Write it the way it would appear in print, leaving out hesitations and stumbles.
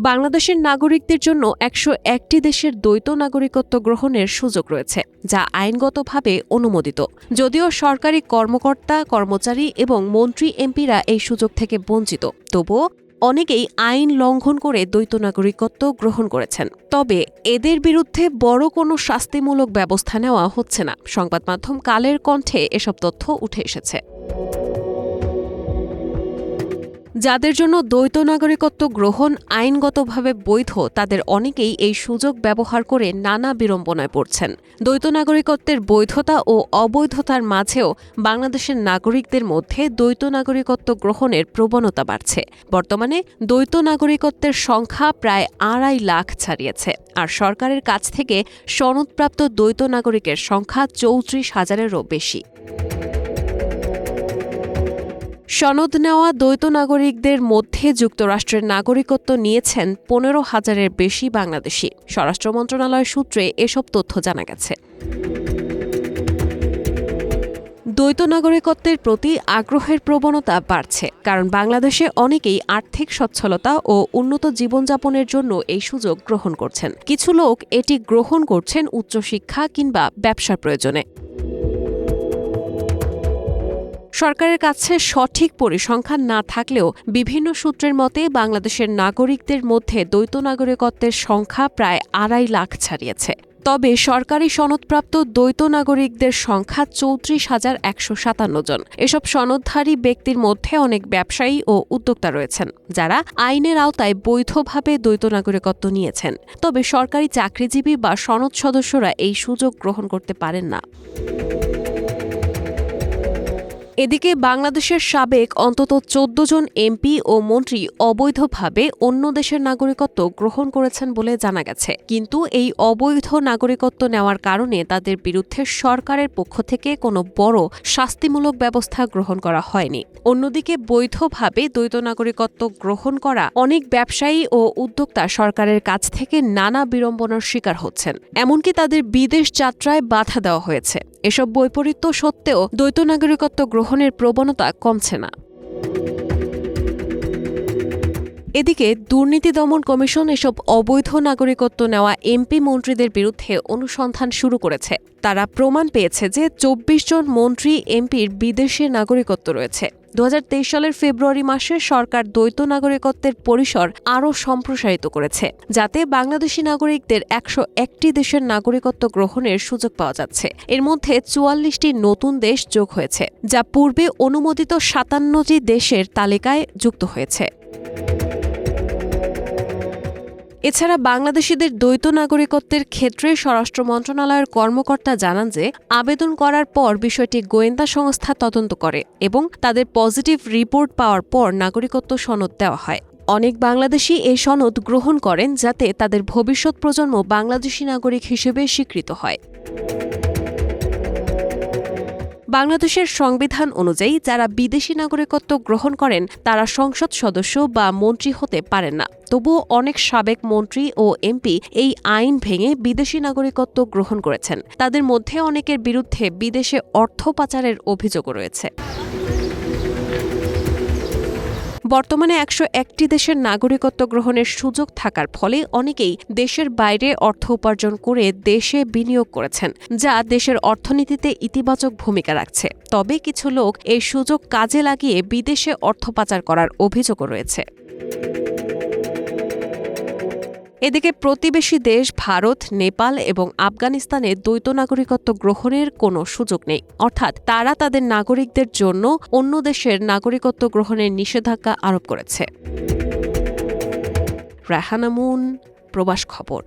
বাংলাদেশের নাগরিকদের জন্য ১০১টি দেশের দ্বৈত নাগরিকত্ব গ্রহণের সুযোগ রয়েছে, যা আইনগতভাবে অনুমোদিত। যদিও সরকারি কর্মকর্তা, কর্মচারী এবং মন্ত্রী এমপিরা এই সুযোগ থেকে বঞ্চিত, তবুও অনেকেই আইন লঙ্ঘন করে দ্বৈত নাগরিকত্ব গ্রহণ করেছেন। তবে এদের বিরুদ্ধে বড় কোনো শাস্তিমূলক ব্যবস্থা নেওয়া হচ্ছে না। সংবাদ মাধ্যম কালের কণ্ঠে এসব তথ্য উঠে এসেছে। যাদের জন্য দ্বৈত নাগরিকত্ব গ্রহণ আইনগতভাবে বৈধ, তাদের অনেকেই এই সুযোগ ব্যবহার করে নানা বিড়ম্বনায় পড়ছেন। দ্বৈত নাগরিকত্বের বৈধতা ও অবৈধতার মাঝেও বাংলাদেশের নাগরিকদের মধ্যে দ্বৈত নাগরিকত্ব গ্রহণের প্রবণতা বাড়ছে। বর্তমানে দ্বৈত নাগরিকত্বের সংখ্যা প্রায় ২.৫ লাখ ছাড়িয়েছে, আর সরকারের কাছ থেকে সনদপ্রাপ্ত দ্বৈত নাগরিকের সংখ্যা ৩৪,০০০-এরও বেশি। সনদ নেওয়া দ্বৈত নাগরিকদের মধ্যে যুক্তরাষ্ট্রের নাগরিকত্ব নিয়েছেন ১৫,০০০-এর বেশি বাংলাদেশি। স্বরাষ্ট্র মন্ত্রণালয় সূত্রে এসব তথ্য জানা গেছে। দ্বৈত নাগরিকত্বের প্রতি আগ্রহের প্রবণতা বাড়ছে, কারণ বাংলাদেশে অনেকেই আর্থিক সচ্ছলতা ও উন্নত জীবনযাপনের জন্য এই সুযোগ গ্রহণ করছেন। কিছু লোক এটি গ্রহণ করছেন উচ্চশিক্ষা কিংবা ব্যবসার প্রয়োজনে। সরকারের কাছে সঠিক পরিসংখ্যান না থাকলেও বিভিন্ন সূত্রের মতে বাংলাদেশের নাগরিকদের মধ্যে দ্বৈত নাগরিকত্বের সংখ্যা প্রায় ২.৫ লাখ ছাড়িয়েছে। তবে সরকারি সনদপ্রাপ্ত দ্বৈত নাগরিকদের সংখ্যা ৩৪,১৫৭ জন। এসব সনদধারী ব্যক্তির মধ্যে অনেক ব্যবসায়ী ও উদ্যোক্তা রয়েছেন, যারা আইনের আওতায় বৈধভাবে দ্বৈত নাগরিকত্ব নিয়েছেন। তবে সরকারি চাকরিজীবী বা সনদ সদস্যরা এই সুযোগ গ্রহণ করতে পারেন না। এদিকে বাংলাদেশের সাবেক অন্তত ১৪ জন এমপি ও মন্ত্রী অবৈধভাবে অন্য দেশের নাগরিকত্ব গ্রহণ করেছেন বলে জানা গেছে। কিন্তু এই অবৈধ নাগরিকত্ব নেওয়ার কারণে তাদের বিরুদ্ধে সরকারের পক্ষ থেকে কোনো বড় শাস্তিমূলক ব্যবস্থা গ্রহণ করা হয়নি। অন্যদিকে বৈধভাবে দ্বৈত নাগরিকত্ব গ্রহণ করা অনেক ব্যবসায়ী ও উদ্যোক্তা সরকারের কাছ থেকে নানা বিড়ম্বনার শিকার হচ্ছেন। এমনকি তাদের বিদেশ যাত্রায় বাধা দেওয়া হয়েছে। এসব বৈপরীত্য সত্ত্বেও দ্বৈত নাগরিকত্ব গ্রহণের প্রবণতা কমছে না। এদিকে দুর্নীতি দমন কমিশন এসব অবৈধ নাগরিকত্ব নেওয়া এমপি মন্ত্রীদের বিরুদ্ধে অনুসন্ধান শুরু করেছে। তারা প্রমাণ পেয়েছে যে ২৪ জন মন্ত্রী এমপির বিদেশে নাগরিকত্ব রয়েছে। ২০২৩ সালের ফেব্রুয়ারি মাসে সরকার দ্বৈত নাগরিকত্বের পরিসর আরও সম্প্রসারিত করেছে, যাতে বাংলাদেশি নাগরিকদের ১০১টি দেশের নাগরিকত্ব গ্রহণের সুযোগ পাওয়া যাচ্ছে। এর মধ্যে ৪৪টি নতুন দেশ যোগ হয়েছে, যা পূর্বে অনুমোদিত ৫৭টি দেশের তালিকায় যুক্ত হয়েছে। এছাড়া বাংলাদেশিদের দ্বৈত নাগরিকত্বের ক্ষেত্রে স্বরাষ্ট্র মন্ত্রণালয়ের কর্মকর্তা জানান যে আবেদন করার পর বিষয়টি গোয়েন্দা সংস্থা তদন্ত করে এবং তাদের পজিটিভ রিপোর্ট পাওয়ার পর নাগরিকত্ব সনদ দেওয়া হয়। অনেক বাংলাদেশি এই সনদ গ্রহণ করেন যাতে তাদের ভবিষ্যৎ প্রজন্ম বাংলাদেশি নাগরিক হিসেবে স্বীকৃত হয়। বাংলাদেশের সংবিধান অনুযায়ী যারা বিদেশি নাগরিকত্ব গ্রহণ করেন তারা সংসদ সদস্য বা মন্ত্রী হতে পারেন না। তবুও অনেক সাবেক মন্ত্রী ও এমপি এই আইন ভেঙে বিদেশি নাগরিকত্ব গ্রহণ করেছেন। তাদের মধ্যে অনেকের বিরুদ্ধে বিদেশে অর্থ পাচারের অভিযোগও রয়েছে। বর্তমানে ১০১টি দেশের নাগরিকত্ব গ্রহণের সুযোগ থাকার ফলে অনেকেই দেশের বাইরে অর্থ উপার্জন করে দেশে বিনিয়োগ করেছেন, যা দেশের অর্থনীতিতে ইতিবাচক ভূমিকা রাখছে। তবে কিছু লোক এই সুযোগ কাজে লাগিয়ে বিদেশে অর্থ পাচার করার অভিযোগও রয়েছে। এদিকে প্রতিবেশী দেশ ভারত, নেপাল এবং আফগানিস্তানে দ্বৈত নাগরিকত্ব গ্রহণের কোনো সুযোগ নেই, অর্থাৎ তারা তাদের নাগরিকদের জন্য অন্য দেশের নাগরিকত্ব গ্রহণের নিষেধাজ্ঞা আরোপ করেছে। রায়হানা মুন, প্রবাস খবর।